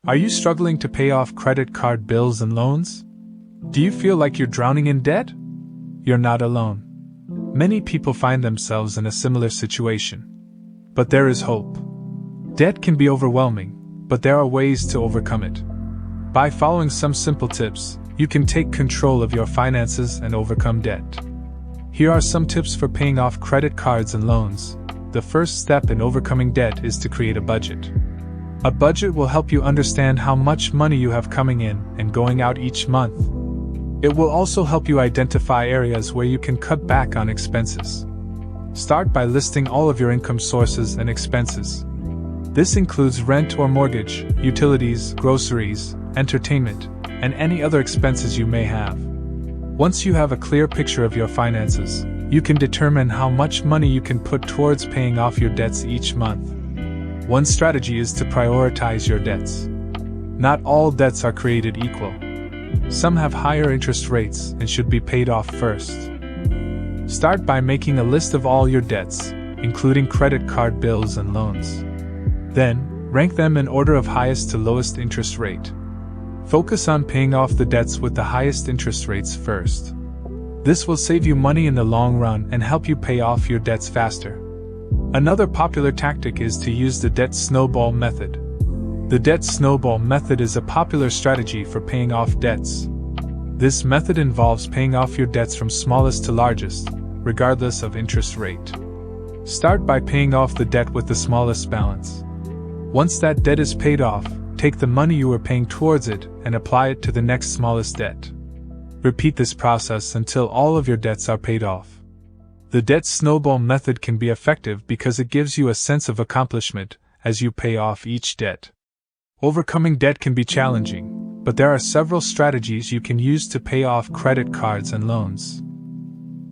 Are you struggling to pay off credit card bills and loans? Do you feel like you're drowning in debt? You're not alone. Many people find themselves in a similar situation. But there is hope. Debt can be overwhelming, but there are ways to overcome it. By following some simple tips, you can take control of your finances and overcome debt. Here are some tips for paying off credit cards and loans. The first step in overcoming debt is to create a budget. A budget will help you understand how much money you have coming in and going out each month. It will also help you identify areas where you can cut back on expenses. Start by listing all of your income sources and expenses. This includes rent or mortgage, utilities, groceries, entertainment, and any other expenses you may have. Once you have a clear picture of your finances, you can determine how much money you can put towards paying off your debts each month. One strategy is to prioritize your debts. Not all debts are created equal. Some have higher interest rates and should be paid off first. Start by making a list of all your debts, including credit card bills and loans. Then, rank them in order of highest to lowest interest rate. Focus on paying off the debts with the highest interest rates first. This will save you money in the long run and help you pay off your debts faster. Another popular tactic is to use the debt snowball method. The debt snowball method is a popular strategy for paying off debts. This method involves paying off your debts from smallest to largest, regardless of interest rate. Start by paying off the debt with the smallest balance. Once that debt is paid off, take the money you were paying towards it and apply it to the next smallest debt. Repeat this process until all of your debts are paid off. The debt snowball method can be effective because it gives you a sense of accomplishment as you pay off each debt. Overcoming debt can be challenging, but there are several strategies you can use to pay off credit cards and loans.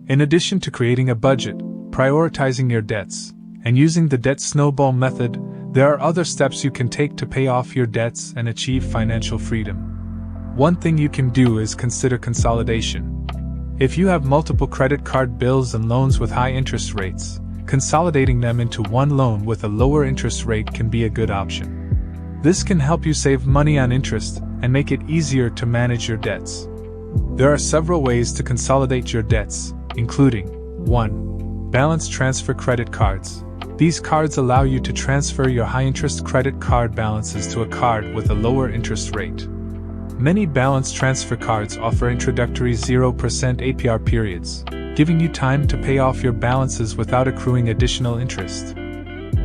In addition to creating a budget, prioritizing your debts, and using the debt snowball method, there are other steps you can take to pay off your debts and achieve financial freedom. One thing you can do is consider consolidation. If you have multiple credit card bills and loans with high interest rates, consolidating them into one loan with a lower interest rate can be a good option. This can help you save money on interest and make it easier to manage your debts. There are several ways to consolidate your debts, including 1. Balance transfer credit cards. These cards allow you to transfer your high-interest credit card balances to a card with a lower interest rate. Many balance transfer cards offer introductory 0% APR periods, giving you time to pay off your balances without accruing additional interest.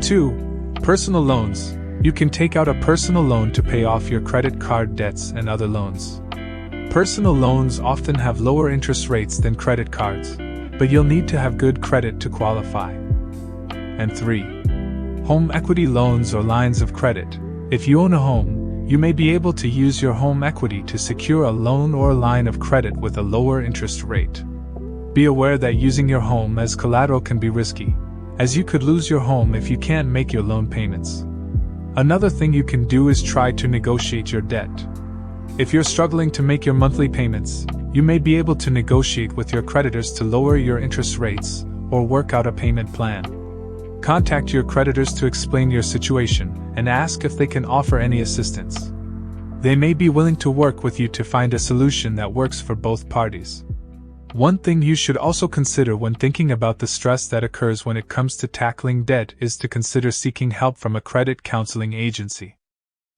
2. Personal loans. You can take out a personal loan to pay off your credit card debts and other loans. Personal loans often have lower interest rates than credit cards, but you'll need to have good credit to qualify. And 3. Home equity loans or lines of credit. If you own a home, you may be able to use your home equity to secure a loan or line of credit with a lower interest rate. Be aware that using your home as collateral can be risky, as you could lose your home if you can't make your loan payments. Another thing you can do is try to negotiate your debt. If you're struggling to make your monthly payments, you may be able to negotiate with your creditors to lower your interest rates or work out a payment plan. Contact your creditors to explain your situation and ask if they can offer any assistance. They may be willing to work with you to find a solution that works for both parties. One thing you should also consider when thinking about the stress that occurs when it comes to tackling debt is to consider seeking help from a credit counseling agency.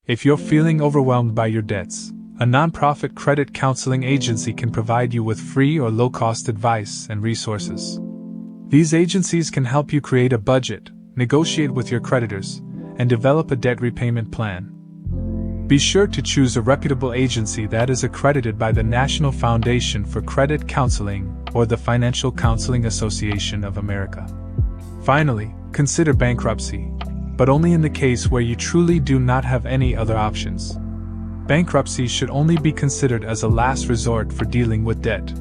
If you're feeling overwhelmed by your debts, a nonprofit credit counseling agency can provide you with free or low-cost advice and resources. These agencies can help you create a budget, negotiate with your creditors, and develop a debt repayment plan. Be sure to choose a reputable agency that is accredited by the National Foundation for Credit Counseling or the Financial Counseling Association of America. Finally, consider bankruptcy, but only in the case where you truly do not have any other options. Bankruptcy should only be considered as a last resort for dealing with debt.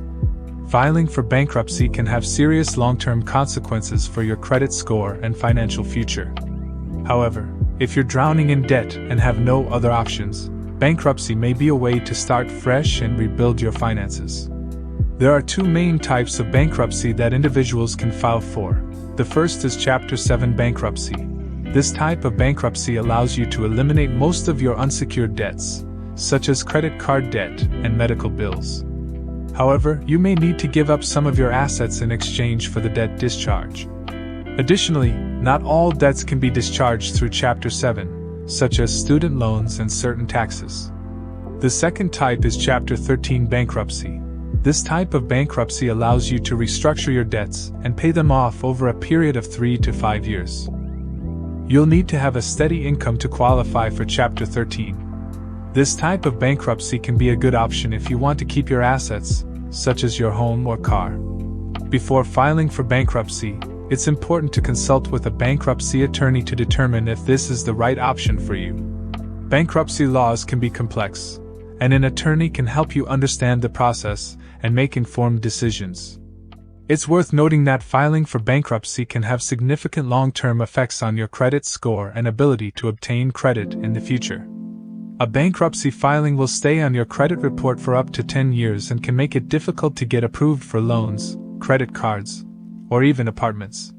Filing for bankruptcy can have serious long-term consequences for your credit score and financial future. However, if you're drowning in debt and have no other options, bankruptcy may be a way to start fresh and rebuild your finances. There are two main types of bankruptcy that individuals can file for. The first is Chapter 7 bankruptcy. This type of bankruptcy allows you to eliminate most of your unsecured debts, such as credit card debt and medical bills. However, you may need to give up some of your assets in exchange for the debt discharge. Additionally, not all debts can be discharged through Chapter 7, such as student loans and certain taxes. The second type is Chapter 13 bankruptcy. This type of bankruptcy allows you to restructure your debts and pay them off over a period of 3 to 5 years. You'll need to have a steady income to qualify for Chapter 13. This type of bankruptcy can be a good option if you want to keep your assets, such as your home or car. Before filing for bankruptcy, it's important to consult with a bankruptcy attorney to determine if this is the right option for you. Bankruptcy laws can be complex, and an attorney can help you understand the process and make informed decisions. It's worth noting that filing for bankruptcy can have significant long-term effects on your credit score and ability to obtain credit in the future. A bankruptcy filing will stay on your credit report for up to 10 years and can make it difficult to get approved for loans, credit cards, or even apartments.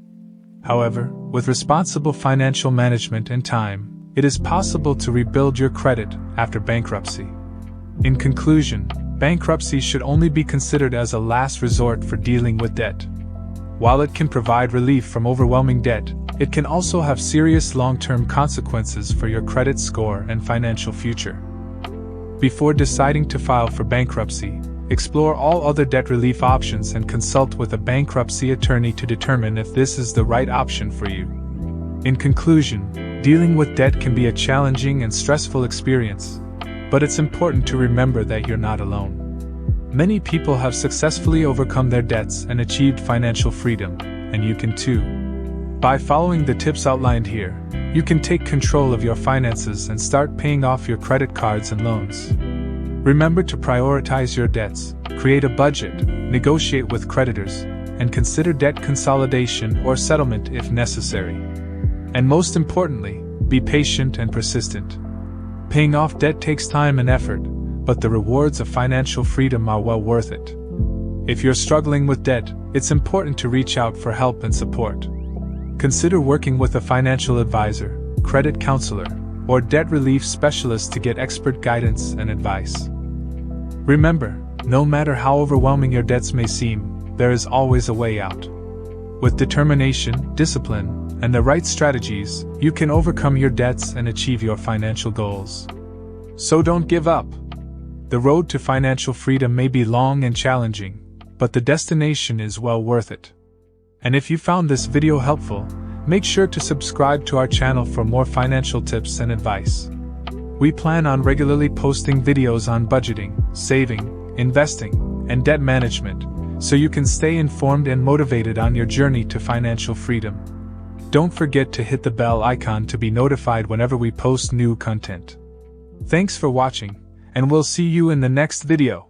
However, with responsible financial management and time, it is possible to rebuild your credit after bankruptcy. In conclusion, bankruptcy should only be considered as a last resort for dealing with debt. While it can provide relief from overwhelming debt, it can also have serious long-term consequences for your credit score and financial future. Before deciding to file for bankruptcy, explore all other debt relief options and consult with a bankruptcy attorney to determine if this is the right option for you. In conclusion, dealing with debt can be a challenging and stressful experience, but it's important to remember that you're not alone. Many people have successfully overcome their debts and achieved financial freedom, and you can too. By following the tips outlined here, you can take control of your finances and start paying off your credit cards and loans. Remember to prioritize your debts, create a budget, negotiate with creditors, and consider debt consolidation or settlement if necessary. And most importantly, be patient and persistent. Paying off debt takes time and effort, but the rewards of financial freedom are well worth it. If you're struggling with debt, it's important to reach out for help and support. Consider working with a financial advisor, credit counselor, or debt relief specialist to get expert guidance and advice. Remember, no matter how overwhelming your debts may seem, there is always a way out. With determination, discipline, and the right strategies, you can overcome your debts and achieve your financial goals. So don't give up. The road to financial freedom may be long and challenging, but the destination is well worth it. And if you found this video helpful, make sure to subscribe to our channel for more financial tips and advice. We plan on regularly posting videos on budgeting, saving, investing, and debt management, so you can stay informed and motivated on your journey to financial freedom. Don't forget to hit the bell icon to be notified whenever we post new content. Thanks for watching, and we'll see you in the next video.